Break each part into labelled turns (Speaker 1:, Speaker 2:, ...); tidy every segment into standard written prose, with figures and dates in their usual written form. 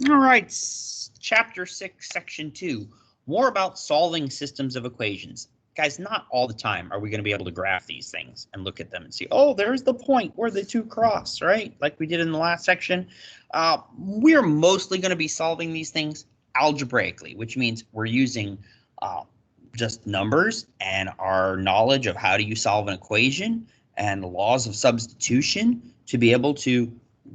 Speaker 1: All right, chapter 6, section 2, more about solving systems of equations. Guys, not all the time are we going to be able to graph these things and look at them and see, oh, there's the point where the two cross, right? Like we did in the last section. We're mostly going to be solving these things algebraically, which means we're using just numbers and our knowledge of how do you solve an equation and the laws of substitution to be able to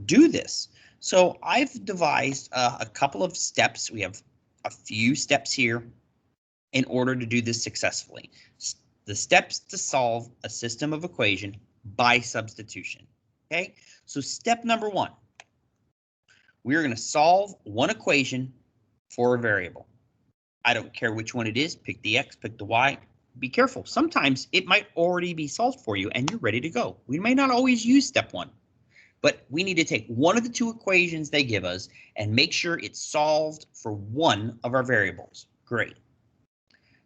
Speaker 1: do this. So I've devised a couple of steps. We have a few steps here in order to do this successfully. The steps to solve a system of equation by substitution. Okay, so step number 1, we're going to solve one equation for a variable. I don't care which one it is. Pick the x, pick the y. Be careful. Sometimes it might already be solved for you and you're ready to go. We may not always use step 1. But we need to take one of the two equations they give us and make sure it's solved for one of our variables. Great.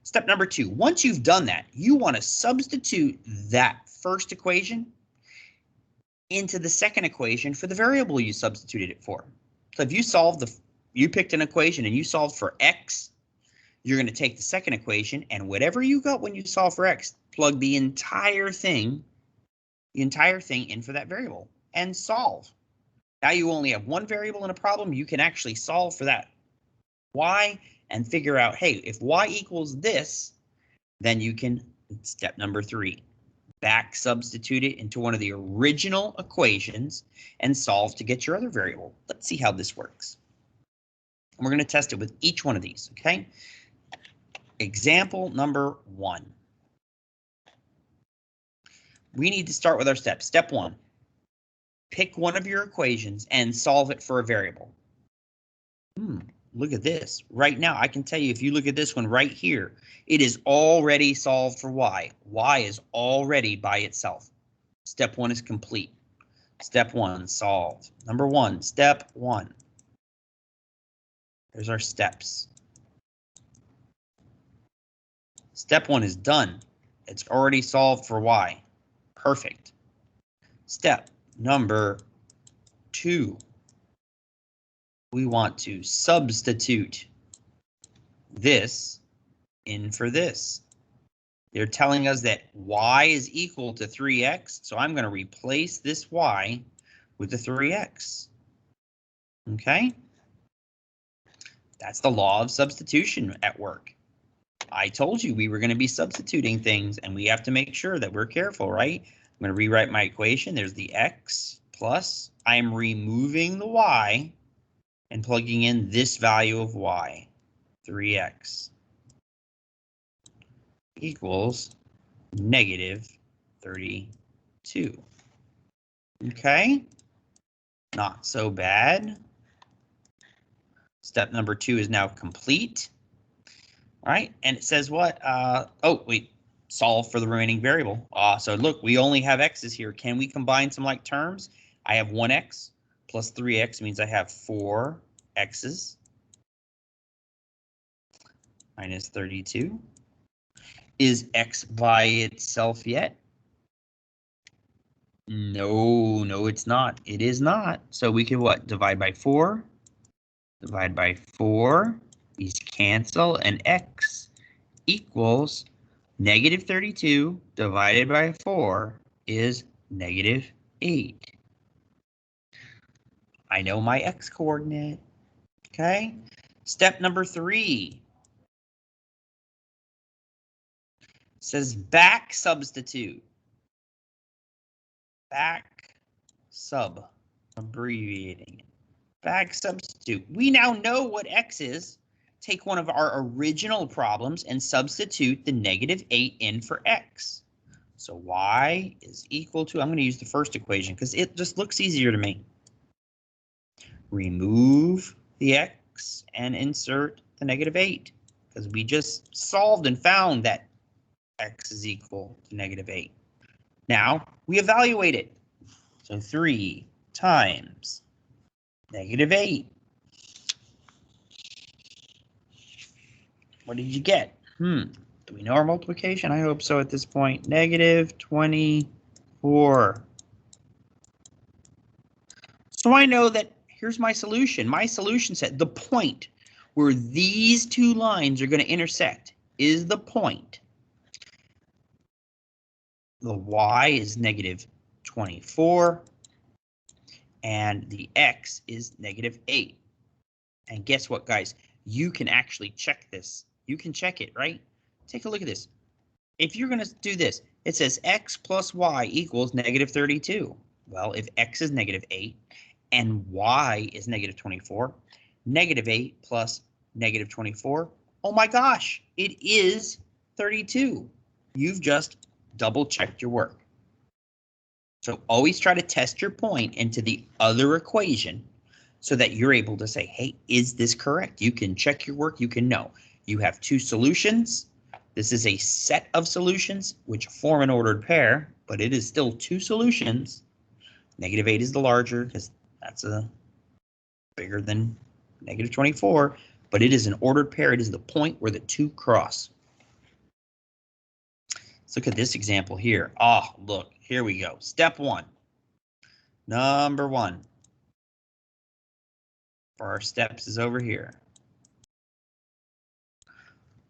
Speaker 1: Step number 2, once you've done that, you want to substitute that first equation into the second equation for the variable you substituted it for. So if you picked an equation and you solved for x, you're going to take the second equation and whatever you got when you solve for x, plug the entire thing in for that variable and solve. Now you only have one variable in a problem. You can actually solve for that y and figure out, hey, if y equals this, then you can, step number 3, back substitute it into one of the original equations and solve to get your other variable. Let's see how this works. And we're going to test it with each one of these, okay? Example number 1. We need to start with our steps. Step 1. Pick one of your equations and solve it for a variable. Look at this. Right now, I can tell you if you look at this one right here, it is already solved for y. Y is already by itself. Step 1 is complete. Step 1, solved. Number 1, step 1. There's our steps. Step 1 is done. It's already solved for y. Perfect. Step number 2. We want to substitute this in for this. They're telling us that y is equal to 3x, so I'm going to replace this y with the 3x. Okay? That's the law of substitution at work. I told you we were going to be substituting things, and we have to make sure that we're careful, right? I'm going to rewrite my equation. There's the x plus I'm removing the y and plugging in this value of y, 3x, equals negative 32. Okay, not so bad. Step number 2 is now complete. All right, and it says what? Oh, wait, solve for the remaining variable. So look, we only have x's here. Can we combine some like terms? I have 1x plus 3x means I have 4 x's minus 32. Is x by itself yet? No, it's not. It is not. So we can what? Divide by 4. Divide by 4. These cancel, and x equals negative 32 divided by 4 is negative 8. I know my x coordinate. Okay. Step number 3 says back substitute. Back sub, abbreviating it. Back substitute. We now know what x is. Take one of our original problems and substitute the negative 8 in for x. So y is equal to, I'm going to use the first equation because it just looks easier to me. Remove the x and insert the negative 8 because we just solved and found that x is equal to negative 8. Now we evaluate it. So 3 times negative 8. What did you get? Do we know our multiplication? I hope so at this point. Negative 24. So I know that here's my solution. My solution set, the point where these two lines are going to intersect is the point. The y is negative 24, and the x is negative 8. And guess what, guys? You can actually check this. You can check it, right? Take a look at this. If you're going to do this, it says x plus y equals negative 32. Well, if x is negative 8 and y is negative 24, negative 8 plus negative 24, oh my gosh, it is 32. You've just double-checked your work. So always try to test your point into the other equation so that you're able to say, hey, is this correct? You can check your work. You can know. You have two solutions. This is a set of solutions which form an ordered pair, but it is still two solutions. Negative 8 is the larger because that's a bigger than negative 24, but it is an ordered pair. It is the point where the two cross. Let's look at this example here. Oh, look, here we go. Step 1. Number 1 for our steps is over here.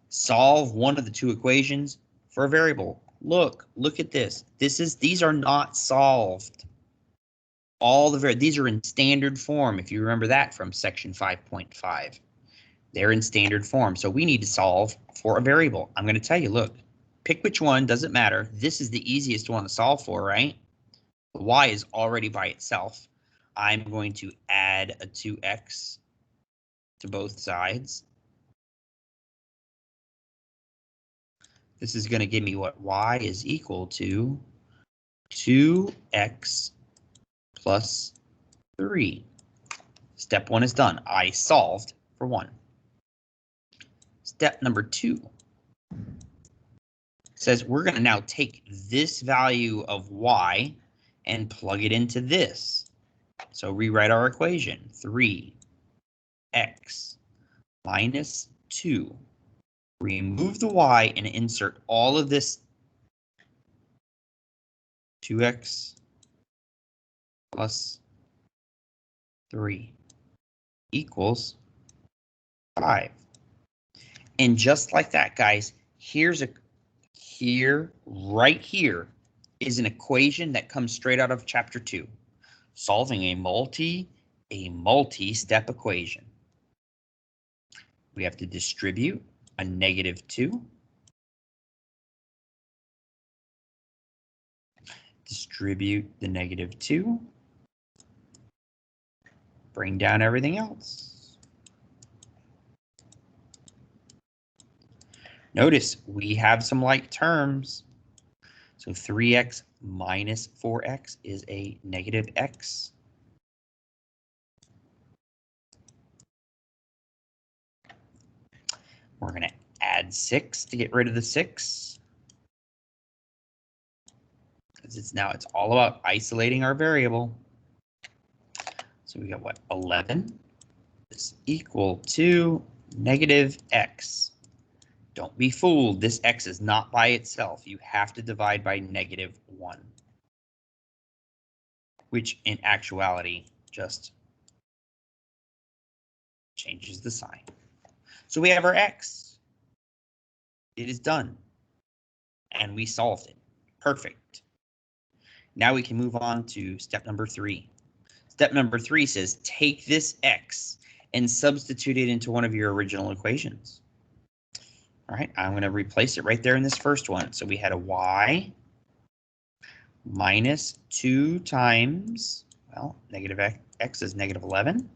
Speaker 1: Solve one of the two equations for a variable. Look at this. These are not solved. These are in standard form, if you remember that from section 5.5. They're in standard form, so we need to solve for a variable. I'm going to tell you, look, pick which one, doesn't matter. This is the easiest one to solve for, right? The y is already by itself. I'm going to add a 2x to both sides. This is going to give me what y is equal to 2x plus 3. Step 1 is done. I solved for 1. Step number 2 says we're going to now take this value of y and plug it into this. So rewrite our equation. 3x minus 2. Remove the y and insert all of this. 2x plus 3 equals 5. And just like that, guys, right here is an equation that comes straight out of chapter 2, solving a multi-step equation. We have to distribute a negative 2. Distribute the negative 2. Bring down everything else. Notice we have some like terms. So 3x minus 4x is a negative x. We're going to add 6 to get rid of the 6. Because it's all about isolating our variable. So we got what, 11 is equal to negative x. Don't be fooled. This x is not by itself. You have to divide by negative 1, which in actuality just changes the sign. So we have our x. It is done. And we solved it. Perfect. Now we can move on to step number 3. Step number 3 says take this x and substitute it into one of your original equations. All right, I'm going to replace it right there in this first one. So we had a y minus 2 times, well, negative x is negative 11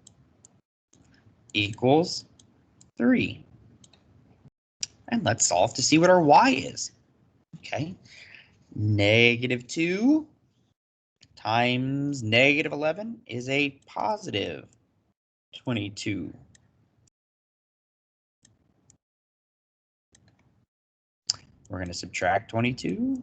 Speaker 1: equals 3. And let's solve to see what our y is. Okay, negative 2 times negative 11 is a positive 22. We're going to subtract 22.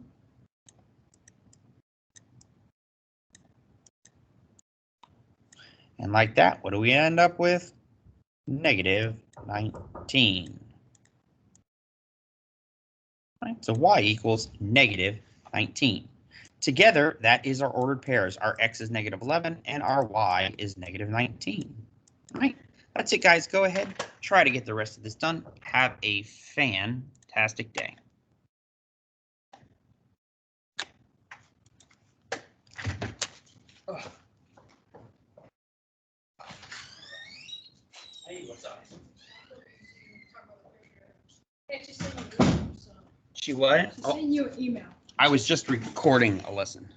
Speaker 1: And like that, what do we end up with? Negative 19. Right, so y equals negative 19. Together, that is our ordered pairs. Our x is negative 11 and our y is negative 19. All right, that's it, guys. Go ahead, try to get the rest of this done. Have a fantastic day. Hey, what's up? She what?
Speaker 2: She sent you an email.
Speaker 1: I was just recording a lesson.